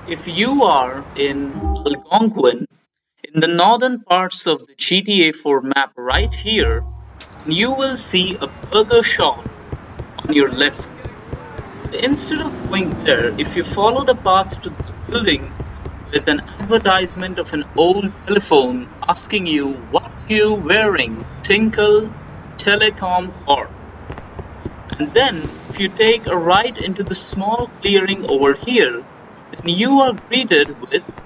If you are in Algonquin, in the northern parts of the GTA 4 map right here, then you will see a burger shop on your left. But instead of going there, if you follow the path to this building with an advertisement of an old telephone asking you what you wearing, Tinkle Telecom Corp. And then if you take a right into the small clearing over here, then you are greeted with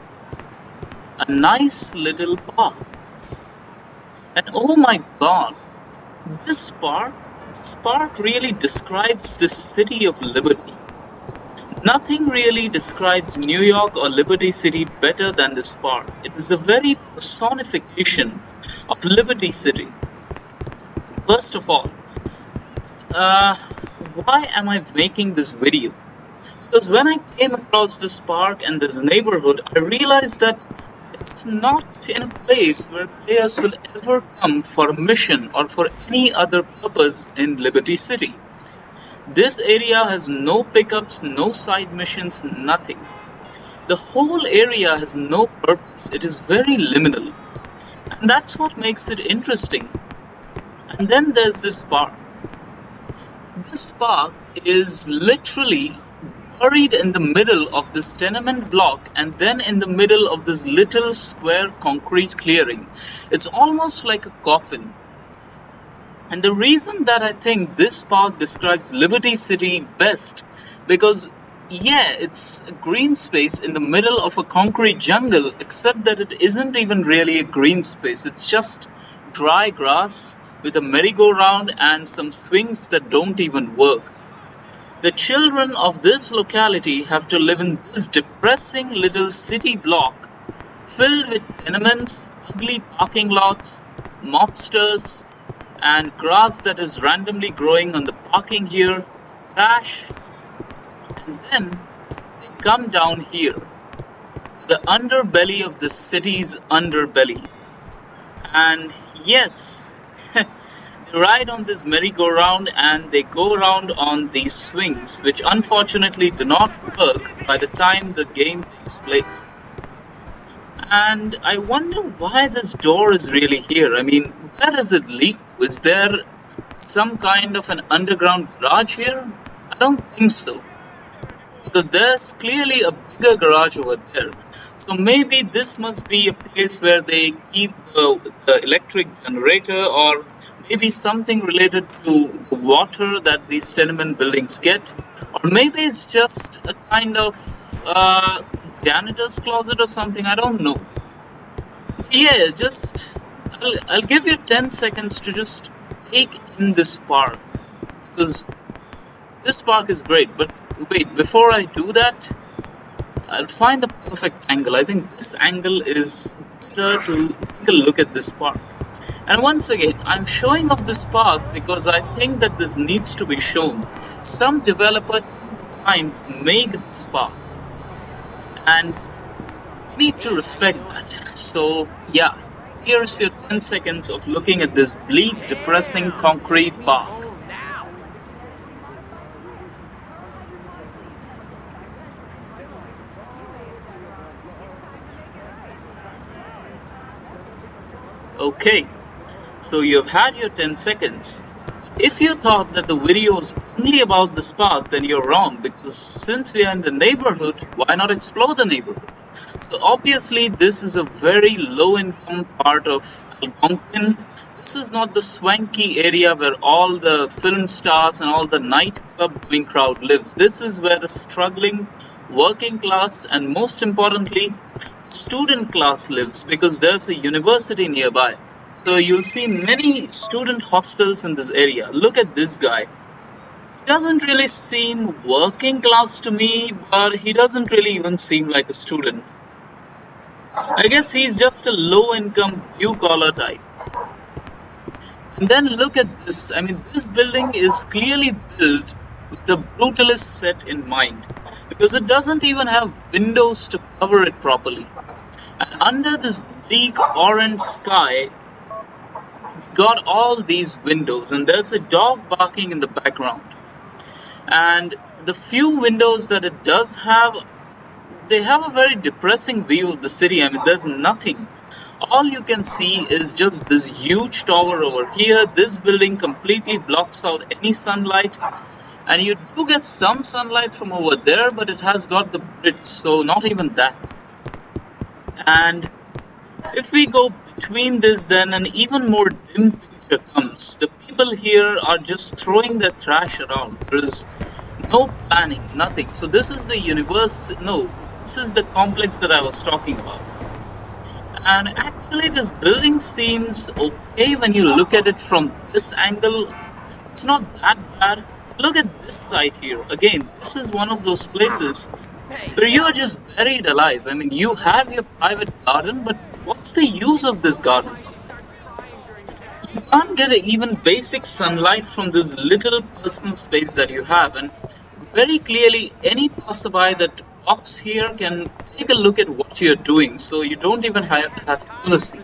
a nice little park. And oh my god, this park really describes this city of liberty. Nothing really describes New York or Liberty City better than this park. It is the very personification of Liberty City. First of all, uh, why am I making this video? Because when I came across this park and this neighborhood, I realized that it's not in a place where players will ever come for a mission or for any other purpose in Liberty City. This area has no pickups, no side missions, nothing. The whole area has no purpose. It is very liminal. And that's what makes it interesting. And then there's this park. This park is literally buried in the middle of this tenement block and then in the middle of this little square concrete clearing. It's almost like a coffin. And the reason that I think this park describes Liberty City best, because yeah, it's a green space in the middle of a concrete jungle, except that it isn't even really a green space. It's just dry grass with a merry-go-round and some swings that don't even work. The children of this locality have to live in this depressing little city block filled with tenements, ugly parking lots, mobsters, and grass that is randomly growing on the parking here, trash, and then they come down here to the underbelly of the city's underbelly. And yes, they ride on this merry-go-round and they go around on these swings, which unfortunately do not work by the time the game takes place. And I wonder why this door is really here. I mean, where does it lead to? Is there some kind of an underground garage here? I don't think so. Because there's clearly a bigger garage over there. So maybe this must be a place where they keep the electric generator, or maybe something related to the water that these tenement buildings get. Or maybe it's just a kind of janitor's closet or something, I don't know. Yeah, I'll give you 10 seconds to just take in this park, because this park is great. But wait, before I do that, I'll find a perfect angle. I think this angle is better to take a look at this park. And once again, I'm showing off this park because I think that this needs to be shown. Some developer took the time to make this park, and you need to respect that. So yeah, here's your 10 seconds of looking at this bleak, depressing concrete park. Okay, so you've had your 10 seconds. If you thought that the video was only about this park, then you're wrong, because since we are in the neighborhood, why not explore the neighborhood? So obviously this is a very low income part of Algonquin. This is not the swanky area where all the film stars and all the nightclub going crowd lives. This is where the struggling working class and most importantly student class lives, because there's a university nearby. So you'll see many student hostels in this area. Look at this guy. He doesn't really seem working class to me, but he doesn't really even seem like a student. I guess he's just a low income blue collar type. And then look at this. I mean, this building is clearly built with a brutalist set in mind, because it doesn't even have windows to cover it properly. And under this bleak orange sky, we got all these windows, and there's a dog barking in the background. And the few windows that it does have, they have a very depressing view of the city. I mean, there's nothing. All you can see is just this huge tower over here. This building completely blocks out any sunlight. And you do get some sunlight from over there, but it has got the bridge, so not even that. And if we go between this, then an even more dim picture comes. The people here are just throwing their trash around. There is no planning, nothing. So this is the universe. No, this is the complex that I was talking about. And actually this building seems okay when you look at it from this angle. It's not that bad. Look at this side here. Again, this is one of those places where you are just buried alive. I mean, you have your private garden, but what's the use of this garden? You can't get even basic sunlight from this little personal space that you have. And very clearly, any passerby that walks here can take a look at what you're doing. So you don't even have privacy.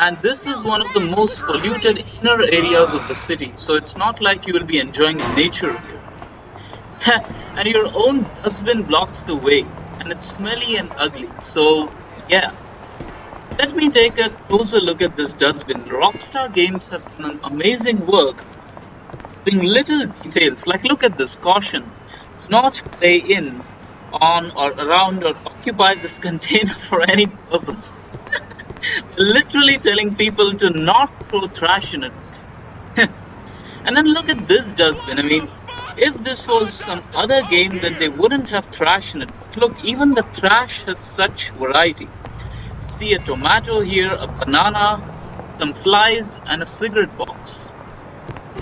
And this is one of the most polluted inner areas of the city. So it's not like you will be enjoying nature here. And your own dustbin blocks the way. And it's smelly and ugly. So, yeah. Let me take a closer look at this dustbin. Rockstar Games have done an amazing work putting little details. Like, look at this. Caution. Do not play in, on, or around, or occupy this container for any purpose. Literally telling people to not throw trash in it. And then look at this dustbin. I mean, if this was some other game, then they wouldn't have trash in it. But look, even the trash has such variety. You see a tomato here, a banana, some flies, and a cigarette box.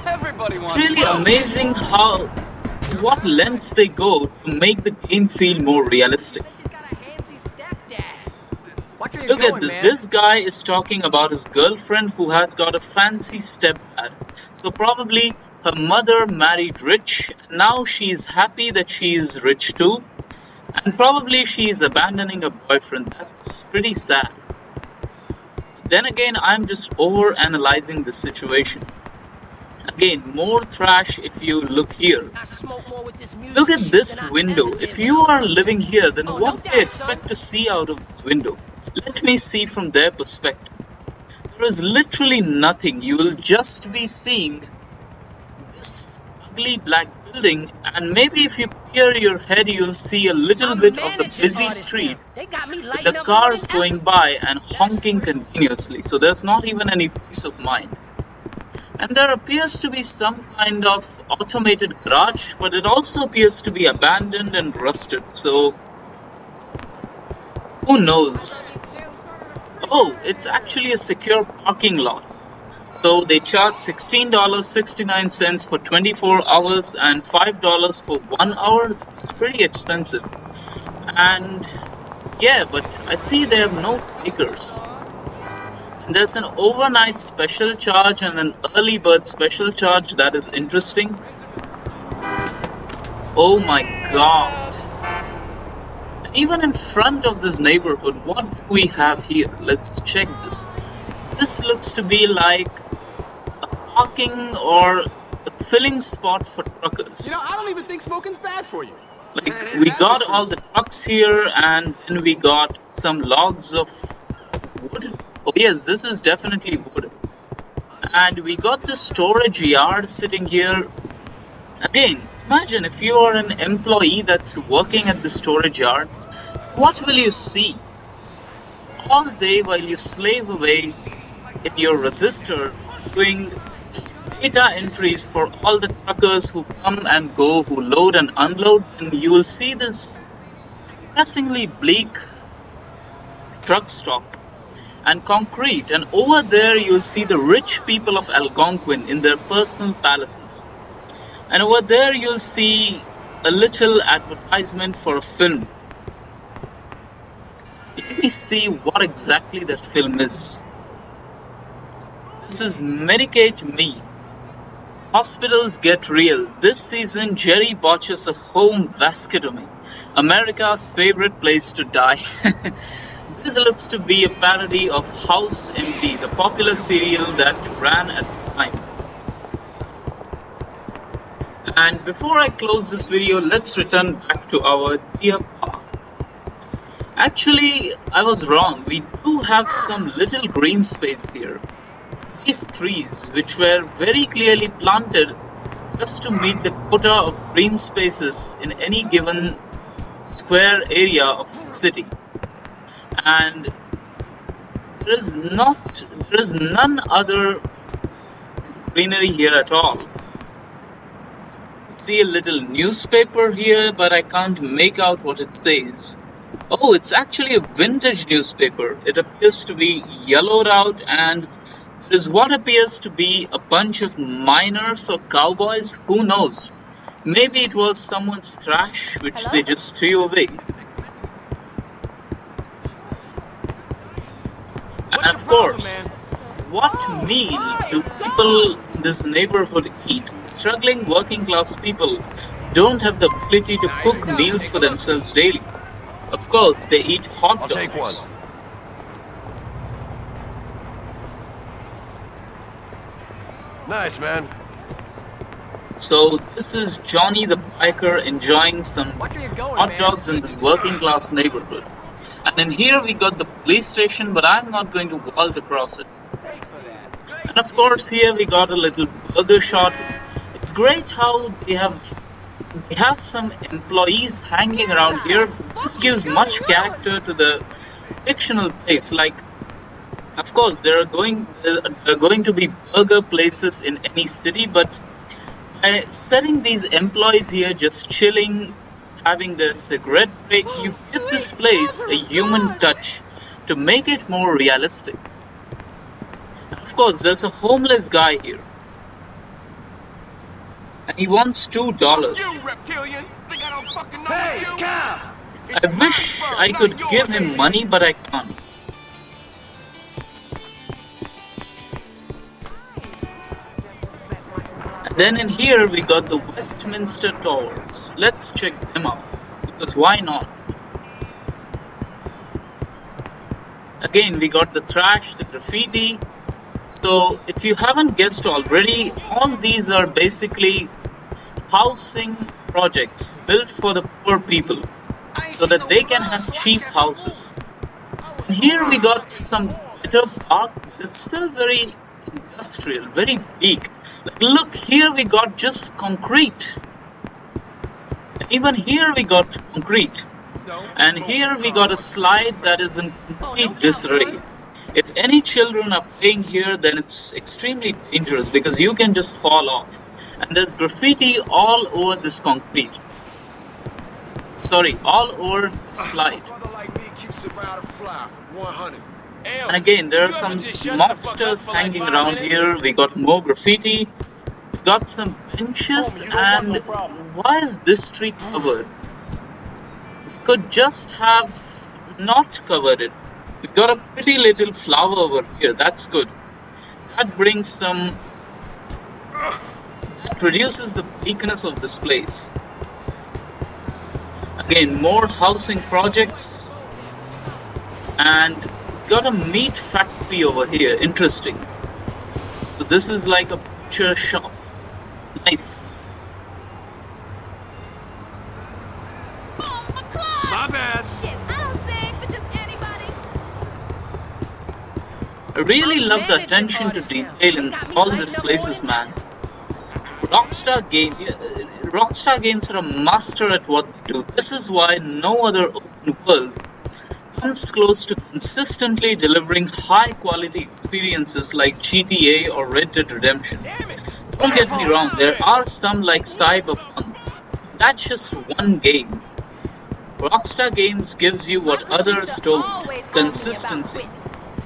It's really amazing how, to what lengths they go to make the game feel more realistic. Look at this. This guy is talking about his girlfriend who has got a fancy stepdad. So probably her mother married rich. And now she's happy that she is rich too. And probably she's abandoning her boyfriend. That's pretty sad. Then again, I'm just over-analyzing the situation. Again, more trash if you look here. Look at this window. If you are living here, then what do you expect to see out of this window? Let me see from their perspective. There is literally nothing. You will just be seeing this ugly black building, and maybe if you peer your head, you'll see a little bit of the busy streets with the cars going by and honking continuously. So there's not even any peace of mind. And there appears to be some kind of automated garage, but it also appears to be abandoned and rusted, so who knows? Oh, it's actually a secure parking lot. So they charge $16.69 for 24 hours and $5 for 1 hour. That's pretty expensive. And yeah, but I see they have no takers. There's an overnight special charge and an early bird special charge. That is interesting. Oh my god. Even in front of this neighborhood, what do we have here? Let's check this. This looks to be like a parking or a filling spot for truckers. You know, I don't even think smoking's bad for you. Like, we got all the trucks here, and then we got some logs of wood. Oh yes, this is definitely wood. And we got the storage yard sitting here. Again, imagine if you are an employee that's working at the storage yard, what will you see? All day while you slave away in your resistor doing data entries for all the truckers who come and go, who load and unload, then you will see this depressingly bleak truck stop and concrete, and over there you'll see the rich people of Algonquin in their personal palaces, and over there you'll see a little advertisement for a film. Let me see what exactly that film is. This is Medicate Me. Hospitals get real. This season Jerry botches a home vasectomy, America's favorite place to die. This looks to be a parody of House Empty, the popular serial that ran at the time. And before I close this video, let's return back to our dear park. Actually, I was wrong. We do have some little green space here. These trees, which were very clearly planted just to meet the quota of green spaces in any given square area of the city. And there is none other greenery here at all. See a little newspaper here, but I can't make out what it says. Oh, it's actually a vintage newspaper. It appears to be yellowed out, and there is what appears to be a bunch of miners or cowboys. Who knows? Maybe it was someone's trash which they just threw away. And of course, what meal do people in this neighborhood eat? Struggling working class people don't have the ability to cook meals for themselves daily. Of course, they eat hot dogs. I'll take one. Nice, man. So this is Johnny the biker enjoying some hot dogs in this working class neighborhood. And in here we got the police station, but I'm not going to vault across it. And of course here we got a little burger shot. It's great how they have some employees hanging around here. This gives much character to the fictional place. Like, of course, there are going to be burger places in any city, but by setting these employees here just chilling, having their cigarette break, you give this place a human touch to make it more realistic. And of course, there's a homeless guy here. And he wants $2. You reptilian! Think I don't fucking know you? I wish I could give him money, but I can't. And then in here we got the Westminster Towers. Let's check them out, because why not? Again, we got the trash, the graffiti. So if you haven't guessed already, all these are basically housing projects built for the poor people so that they can have cheap houses. And here we got some better park, but it's still very industrial, very bleak. Like, look, here we got just concrete. And even here we got concrete. And here we got a slide that is in complete disarray. If any children are playing here, then it's extremely dangerous because you can just fall off. And there's graffiti all over this concrete. Sorry, all over the slide. And again, there are some mobsters hanging around here. We got more graffiti. We got some benches, and why is this tree covered? We could just have not covered it. We got a pretty little flower over here. That's good. That brings some... that reduces the bleakness of this place. Again, more housing projects. And we've got a meat factory over here. Interesting. So this is like a butcher shop. Nice. My bad. Shit, I don't sing for just anybody. I really love the attention to detail in all these places, man. Rockstar Games are a master at what they do. This is why no other open world comes close to consistently delivering high-quality experiences like GTA or Red Dead Redemption. Don't get me wrong, there are some like Cyberpunk. That's just one game. Rockstar Games gives you what others don't: consistency.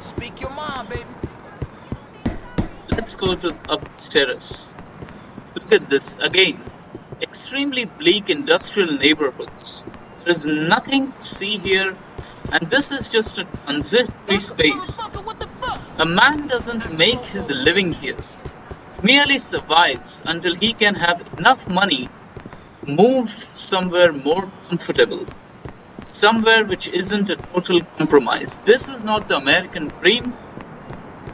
Speak your mind, baby. Let's go to up this terrace. Look at this again. Extremely bleak industrial neighborhoods. There is nothing to see here, and this is just a transitory space. A man doesn't make his living here. He merely survives until he can have enough money to move somewhere more comfortable. Somewhere which isn't a total compromise. This is not the American dream.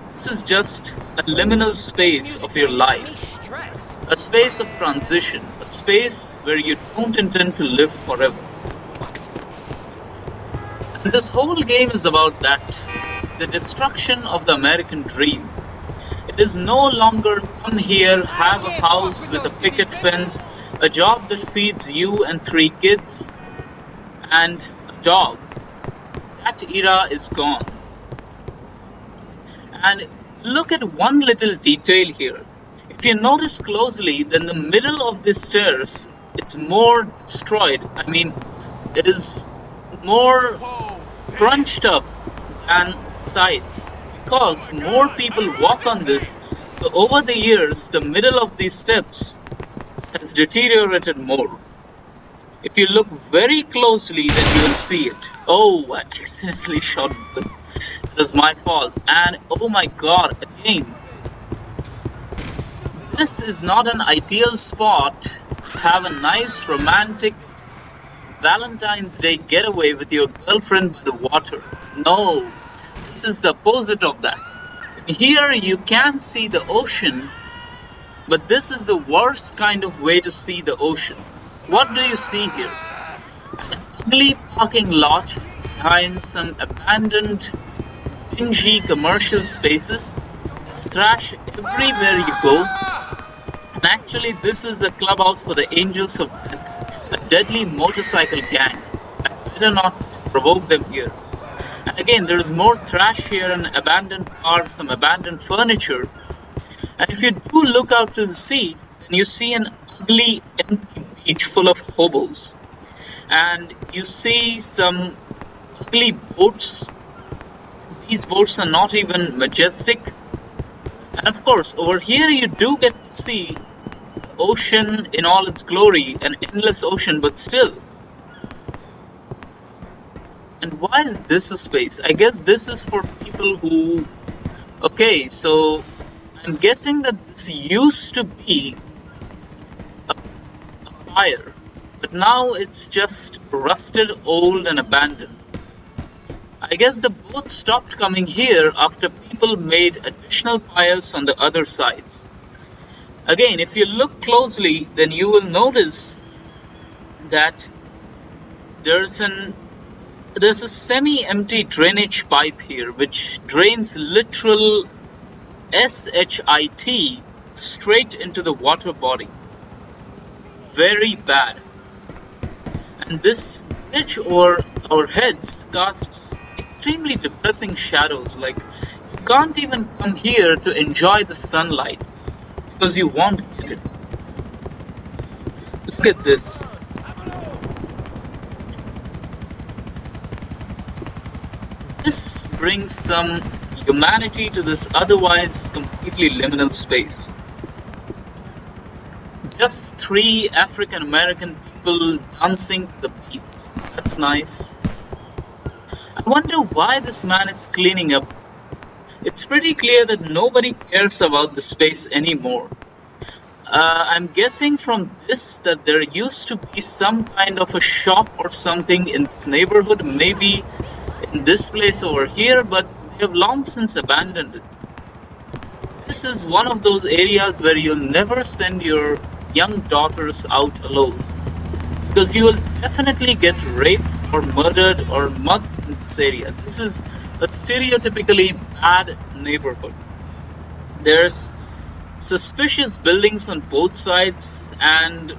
This is just a liminal space of your life. A space of transition. A space where you don't intend to live forever. And this whole game is about that, the destruction of the American dream. It is no longer come here, have a house with a picket fence, a job that feeds you and 3 kids, and a dog. That era is gone. And look at one little detail here. If you notice closely, then the middle of the stairs is more destroyed. I mean, it is more crunched up than the sides because more people walk on this. So over the years, the middle of these steps has deteriorated more. If you look very closely, then you will see it. Oh, I accidentally shot bullets. It was my fault. And oh my god, again. This is not an ideal spot to have a nice romantic Valentine's Day getaway with your girlfriend by the water. No, this is the opposite of that. Here you can see the ocean, but this is the worst kind of way to see the ocean. What do you see here? An ugly parking lot behind some abandoned, dingy commercial spaces. There's trash everywhere you go. And actually, this is a clubhouse for the Angels of Death, a deadly motorcycle gang. I better not provoke them here. And again, there is more trash here, an abandoned car, some abandoned furniture. And if you do look out to the sea, then you see an ugly, empty beach full of hobos. And you see some ugly boats. These boats are not even majestic. And of course, over here you do get to see the ocean in all its glory, an endless ocean, but still. And why is this a space? I guess this is for people who... Okay, so I'm guessing that this used to be a pyre, but now it's just rusted, old, and abandoned. I guess the boat stopped coming here after people made additional pyres on the other sides. Again, if you look closely, then you will notice that there's a semi-empty drainage pipe here which drains literal shit straight into the water body. Very bad. And this bridge over our heads casts extremely depressing shadows. Like, you can't even come here to enjoy the sunlight because you won't get it. Look at this. This brings some humanity to this otherwise completely liminal space. Just 3 African American people dancing to the beats. That's nice. I wonder why this man is cleaning up. It's pretty clear that nobody cares about the space anymore. I'm guessing from this that there used to be some kind of a shop or something in this neighborhood, maybe in this place over here, but they have long since abandoned it. This is one of those areas where you'll never send your young daughters out alone, because you will definitely get raped or murdered or mugged in this area. This is a stereotypically bad neighborhood. There's suspicious buildings on both sides, and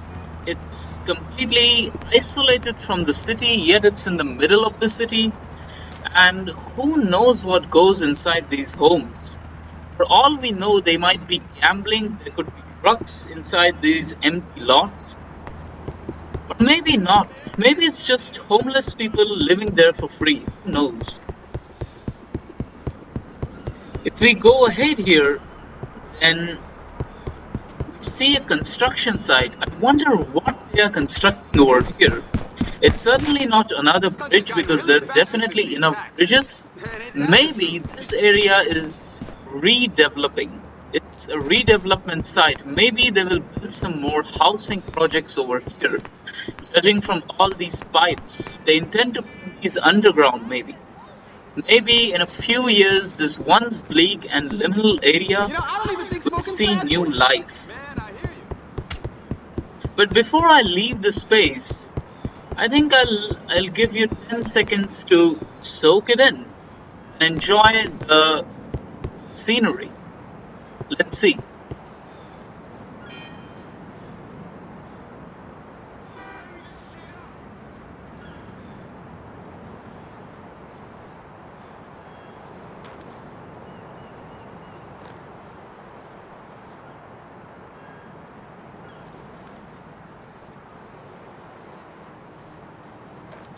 it's completely isolated from the city, yet it's in the middle of the city, and who knows what goes inside these homes. For all we know, they might be gambling, there could be drugs inside these empty lots. Or maybe not. Maybe it's just homeless people living there for free. Who knows? If we go ahead here, then we see a construction site. I wonder what they are constructing over here. It's certainly not another bridge because there's definitely enough bridges. Maybe this area is redeveloping. It's a redevelopment site. Maybe they will build some more housing projects over here. Judging from all these pipes, they intend to put these underground maybe. Maybe in a few years, this once bleak and liminal area will see new life. But before I leave the space, I think I'll give you 10 seconds to soak it in and enjoy the scenery. Let's see.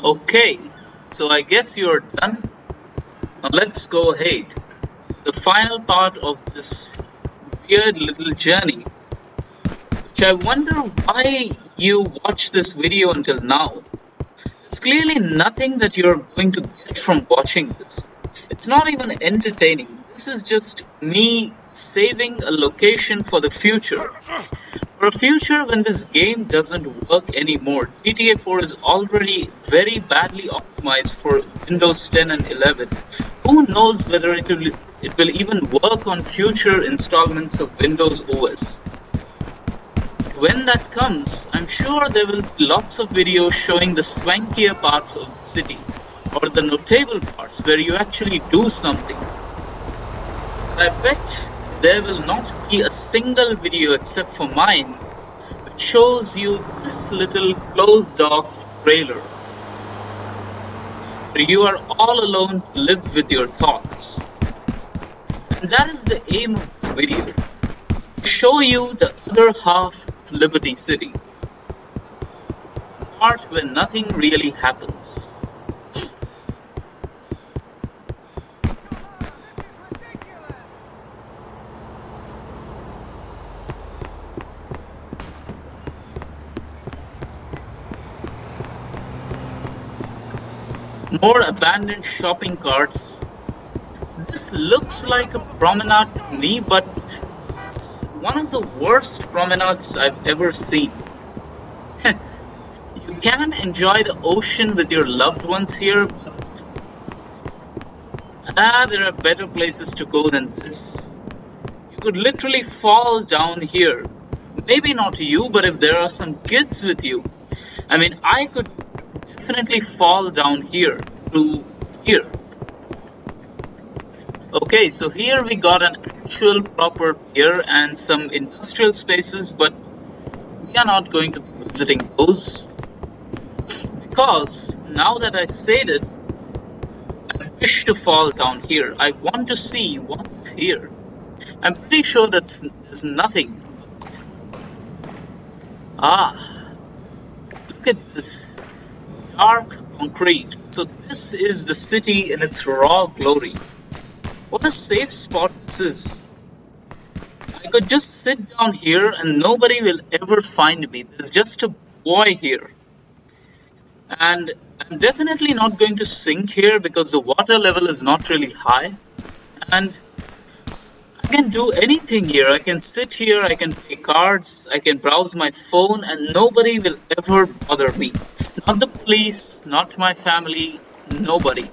Okay, so I guess you're done. Now let's go ahead to the final part of this weird little journey, which I wonder why you watched this video until now. There's clearly nothing that you're going to get from watching this. It's not even entertaining. This is just me saving a location for the future. For a future when this game doesn't work anymore. GTA 4 is already very badly optimized for Windows 10 and 11. Who knows whether it will even work on future installments of Windows OS. When that comes, I'm sure there will be lots of videos showing the swankier parts of the city, or the notable parts where you actually do something. But I bet there will not be a single video except for mine which shows you this little closed off trailer, where you are all alone to live with your thoughts. And that is the aim of this video. Show you the other half of Liberty City, the part where nothing really happens. More abandoned shopping carts. This looks like a promenade to me, but it's one of the worst promenades I've ever seen. You can enjoy the ocean with your loved ones here, but there are better places to go than this. You could literally fall down here. Maybe not you, but if there are some kids with you. I mean, I could definitely fall down here, through here. Okay, so here we got an actual proper pier and some industrial spaces, but we are not going to be visiting those. Because, now that I said it, I wish to fall down here. I want to see what's here. I'm pretty sure that there's nothing. Look at this. Dark concrete. So this is the city in its raw glory. What a safe spot this is. I could just sit down here and nobody will ever find me. There's just a boy here. And I'm definitely not going to sink here because the water level is not really high. And I can do anything here. I can sit here, I can play cards, I can browse my phone, and nobody will ever bother me. Not the police, not my family, nobody.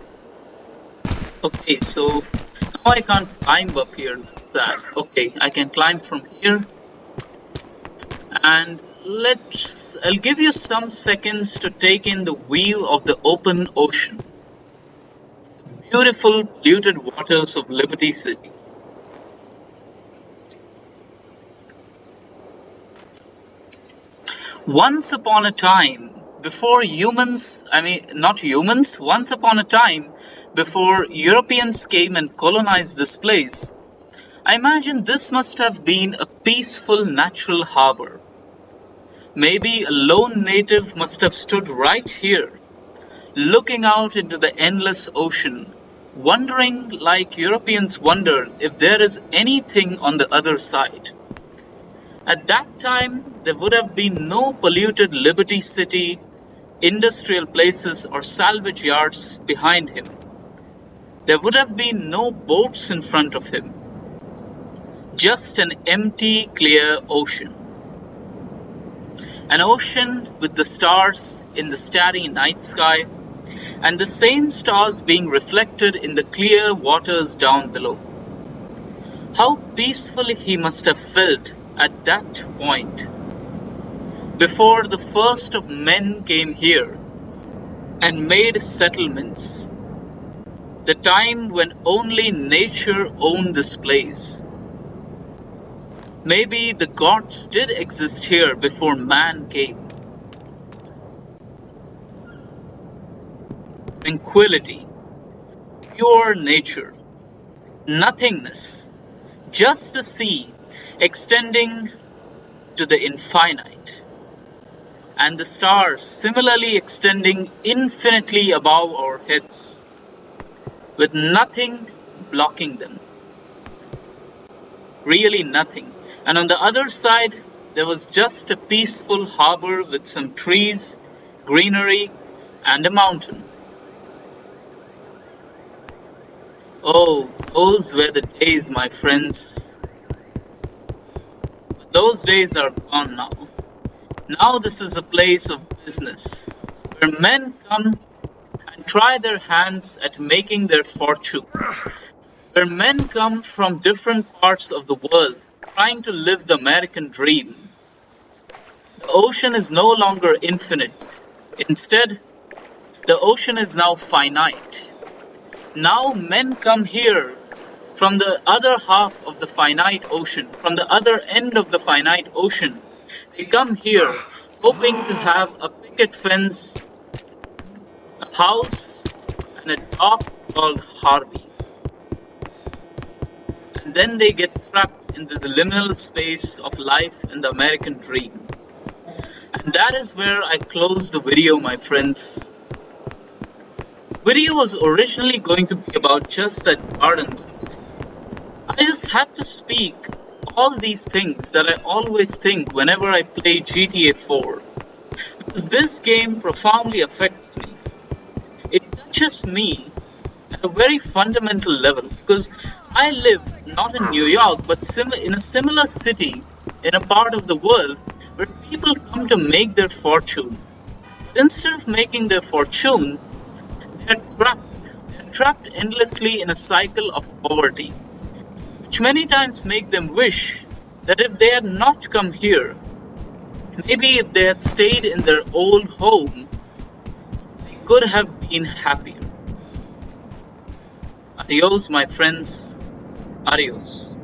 Okay, so now I can't climb up here, that's sad. Okay, I can climb from here. And I'll give you some seconds to take in the view of the open ocean. The beautiful, polluted waters of Liberty City. Once upon a time, before humans, once upon a time, before Europeans came and colonized this place, I imagine this must have been a peaceful natural harbor. Maybe a lone native must have stood right here, looking out into the endless ocean, wondering like Europeans wondered if there is anything on the other side. At that time, there would have been no polluted Liberty City, industrial places or salvage yards behind him. There would have been no boats in front of him. Just an empty, clear ocean. An ocean with the stars in the starry night sky, and the same stars being reflected in the clear waters down below. How peacefully he must have felt at that point. Before the first of men came here and made settlements. The time when only nature owned this place. Maybe the gods did exist here before man came. Tranquility, pure nature, nothingness, just the sea extending to the infinite, and the stars similarly extending infinitely above our heads, with nothing blocking them. Really nothing. And on the other side, there was just a peaceful harbor with some trees, greenery, and a mountain. Oh, those were the days, my friends. Those days are gone now. Now this is a place of business, where men come and try their hands at making their fortune, where men come from different parts of the world trying to live the American dream. The ocean is no longer infinite. Instead, the ocean is now finite. Now men come here from the other half of the finite ocean, from the other end of the finite ocean. They come here hoping to have a picket fence, a house, and a dog called Harvey. And then they get trapped in this liminal space of life and the American dream. And that is where I close the video, my friends. The video was originally going to be about just that garden, but I just had to speak all these things that I always think whenever I play GTA 4. Because this game profoundly affects me. It touches me at a very fundamental level, because I live not in New York but in a similar city in a part of the world where people come to make their fortune. But instead of making their fortune, they're trapped endlessly in a cycle of poverty, which many times make them wish that if they had not come here, maybe if they had stayed in their old home, they could have been happier. Adios, my friends. Adios.